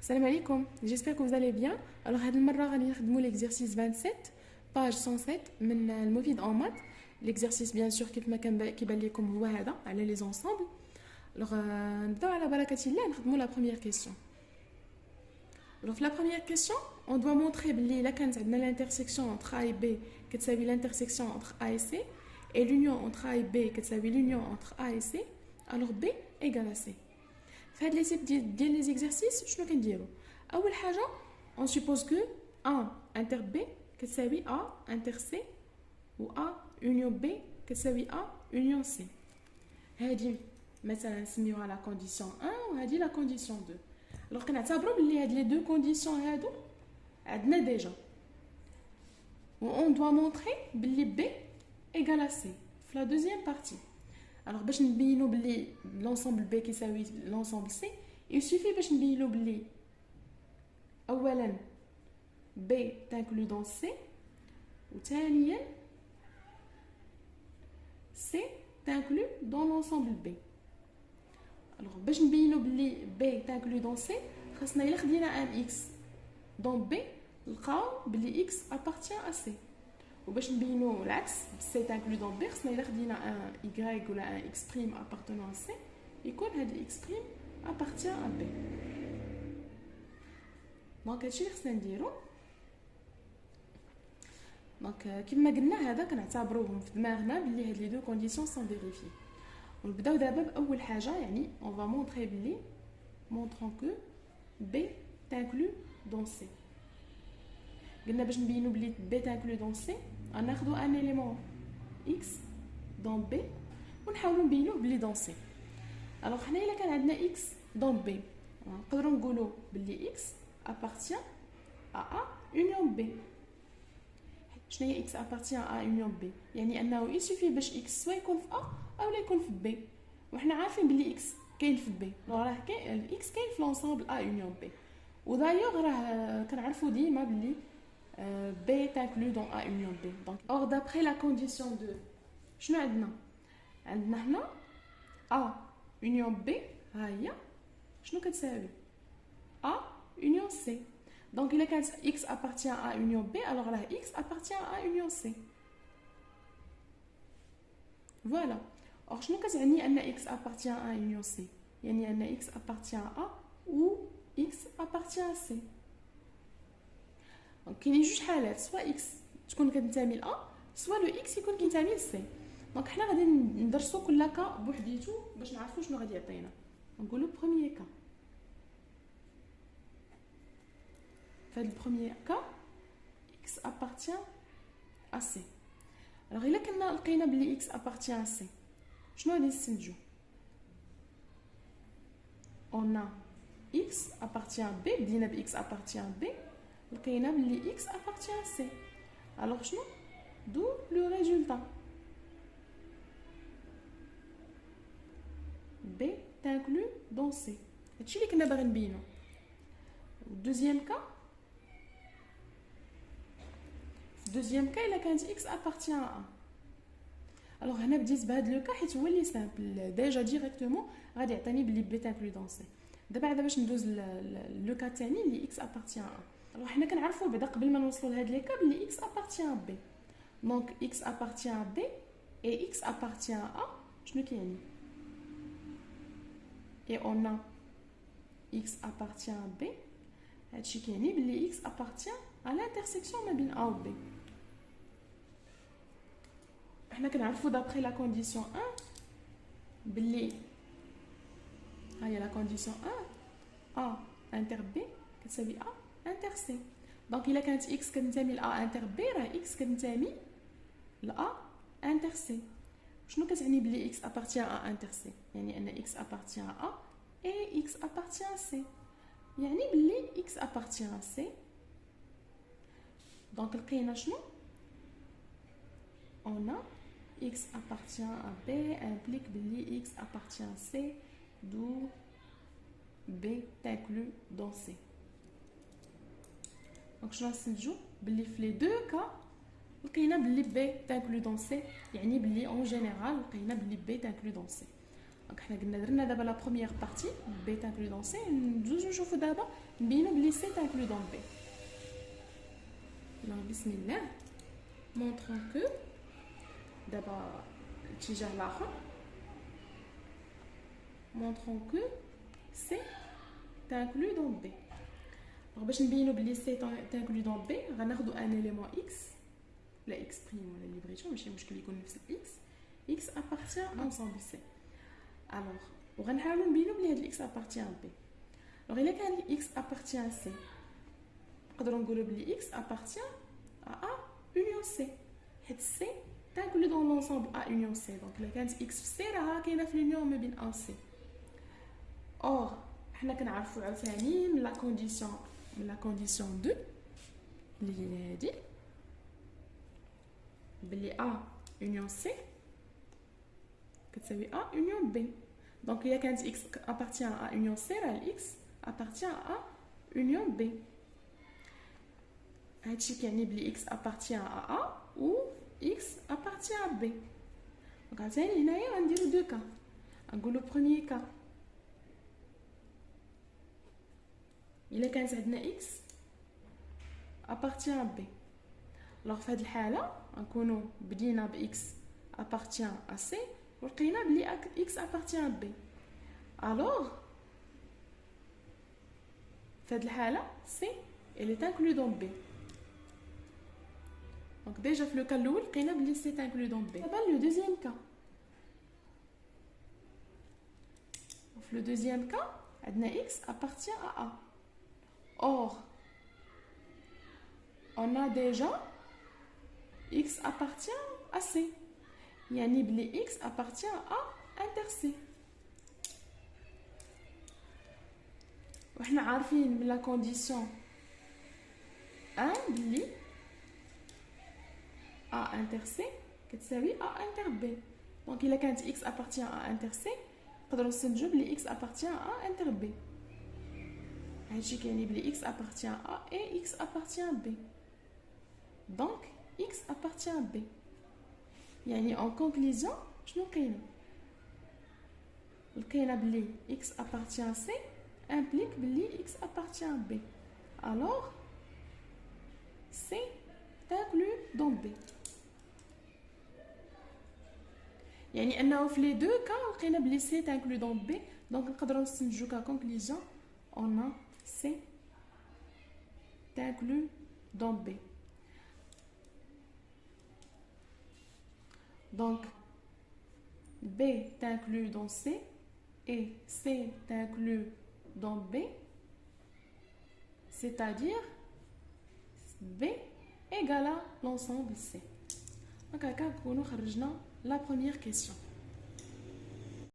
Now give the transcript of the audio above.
Salam alaikum, j'espère que vous allez bien. Alors, هذه المرة غادي نخدموا l'exercice 27 page 107 من المفيد en maths. L'exercice bien sûr كيف ما كيبان لكم هو هذا على les ensembles. Alors, نبداو على بركة الله نخدموا la première question. Alors, في la première question, on doit montrer بلي إلا كانت عندنا l'intersection entre A et B كتساوي l'intersection entre A et C et l'union entre A et B كتساوي l'union entre A et C, alors B égale à C. في هاد لي تيب ديال لي زيكزارسيس شنو كنديرو؟ اول حاجه on suppose que A inter B كتساوي A inter C و A union B كتساوي A union C. هادي مثلا نسميوها لا كونديسيون 1 وهادي لا كونديسيون 2. الوغ كنعتبروا بلي هاد لي دو كونديسيون هادو عندنا ديجا و on doit montrer بلي B égale à C في لا دوزيام بارتي. Alors, باش نبينو بلي l'ensemble B كيساوي l'ensemble C, il suffit باش نبينو بلي اولا B t'inclut dans C وثانيا C t'inclut dans l'ensemble B. Alors, باش نبينو بلي B t'inclut dans C, خاصنا الا خدينا ان X dans B نلقاو بلي X appartient à C. وباش نبينو العكس سي تانكلو دون بي خصنا الا خدينا ان y ولا ان x prime appartenant à C يكون هاد x prime appartient à B. دونك هادشي اللي خصنا نديرو. دونك كيما قلنا هذا كنعتبروهم في دماغنا بلي هاد لي دو كونديسيون سون فيريفي. ونبداو دابا باول حاجه يعني on va montrer بلي montrons que B t'inclut dans C. قلنا باش نبينو بلي B t'inclut dans C غناخدو ان élément x dans B ونحاولوا نبينوه بلي dans C. الوغ حنا الا كان عندنا x dans B نقدروا نقولوا بلي x appartient à A union B. شنو هي x appartient à A union B؟ يعني انه يسوفي باش x سوا يكون في A او لا يكون في B، وحنا عارفين بلي x كاين في B، راه كاين x كاين في l'ensemble A union B. ودايوغ راه كنعرفوا ديما بلي B est inclus dans A union B. Donc, or d'après la condition 2, شنو عندنا؟ عندنا هنا A union B ها هي شنو كتساوي؟ A union C. Donc إلا كانت X appartient à A union B, alors là X appartient à A union C. Voilà. Or شنو كتعني أن X appartient à A union C؟ يعني أن X appartient à A ou X appartient à C. دونك كاينين جوج حالات، سواء اكس تكون كتنتمي ل A سواء لو اكس يكون كينتمي ل سي. دونك حنا غادي ندرسو كل كا بوحديتو باش نعرفو شنو غادي يعطينا. نقولو بروميير كا، فهاد البروميير كا اكس ابارتيان ا سي. الوغ الا كنا لقينا بلي اكس ابارتيان ا سي شنو غادي نستنتجو؟ اون ا اكس ابارتيان بي، بدينا ب اكس ابارتيان بي لقينا بلي x appartient à C. alors شنو d'où le résultat B t'inclut dans C. هادشي اللي كنا باغي نبينو. دوزيام كا، في دوزيام كا الا كانت x appartient à A، alors هنا بديت بهاد لو كا حيت هو اللي سامبل ديجا ديريكتومون غادي يعطيني بلي B t'inclut dans C. دابا باش ندوز لو كا الثاني اللي x appartient à A. alors حنا كنعرفوا بعدا قبل ما نوصلوا لهاد لي كا بلي x appartient à B. donc x appartient à B et x appartient à A شنو كيعني؟ et on a x appartient à B هادشي كيعني بلي x appartient à l'intersection ما بين A و B. حنا كنعرفوا d'après la condition 1 بلي هاهي la condition 1 A inter B كتساوي A inter C. دونك الا كانت x كتنتمي ل A inter B راه x كتنتمي ل A inter C. شنو كتعني بلي x appartient à A inter C؟ يعني ان x appartient à A et x appartient à C. يعني بلي x appartient à C. دونك لقينا شنو؟ on a x appartient à B implique بلي x appartient à C, d'où B t'inclut dans C. دونك شنو غنستنتجو؟ بلي في لي دو كا لقينا بلي B t'inclut dans C، يعني بلي اون جينيرال لقينا بلي B t'inclut dans C. دونك حنا قلنا درنا دابا لا بروميير بارتي بي تانكلو دون سي، ندوزو نشوفو دابا نبينو بلي سي تانكلو دون بي. دونك بسم الله مونطرون كو دابا الاتجاه الاخر montrons que C t'inclut dans B. Alors باش نبينو بلي C t'inclut dans B غناخدو ان élément x لا x prime ولا ليبريشن ماشي مشكل يكون نفس x x appartient ensemble C. alors وغنحاولو نبينو بلي هاد x appartient à B. alors الا كان x appartient à C نقدروا نقولوا بلي x appartient à A union C حيت C t'inclut dans l'ensemble A union C. donc الا كانت x في C راها كاينه في l'union ما بين A و C. or حنا كنعرفوا عاوتاني من لا كونديسيون 2 اللي هي هادي بلي A union C كتساوي A union B. دونك الا كانت x appartient à A union C راه x appartient à A union B. هادشي كيعني بلي x appartient à A و x appartient à B. دونك عاوتاني هنايا غنديرو دو كا. غنقولو بروميير كا إلا كانت عندنا x appartient à B. alors في هاد الحالة غنكونو بدينا ب x appartient à C ولقينا بلي x appartient à B. alors في هاد الحالة C elle est inclus dans B. donc déjà في لو كا الأول لقينا بلي C est inclus dans B. دابا لو دوزيام كا. في لو دوزيام كا عندنا x appartient à A. or on a déjà x appartient à C يعني بلي x appartient à A inter C. وحنا عارفين من لا كونديسيون 1 بلي A inter C كتساوي A inter B. دونك الا كانت x appartient à A inter C نقدروا نستنتجوا بلي x appartient à A inter B. هادشي كيعني بلي x appartient à A et x appartient à B. donc x appartient à B. يعني en conclusion شنو لقينا بلي x appartient à C implique بلي x appartient à B. alors C inclut dans B. يعني انه في لي دو كا لقينا بلي C inclut dans B. donc نقدروا نستنتجوا كا conclusion on a C inclus dans B. donc B est inclus dans C et C est inclus dans B, c'est-à-dire B égale à l'ensemble C. donc هكا نكونوا خرجنا la première question.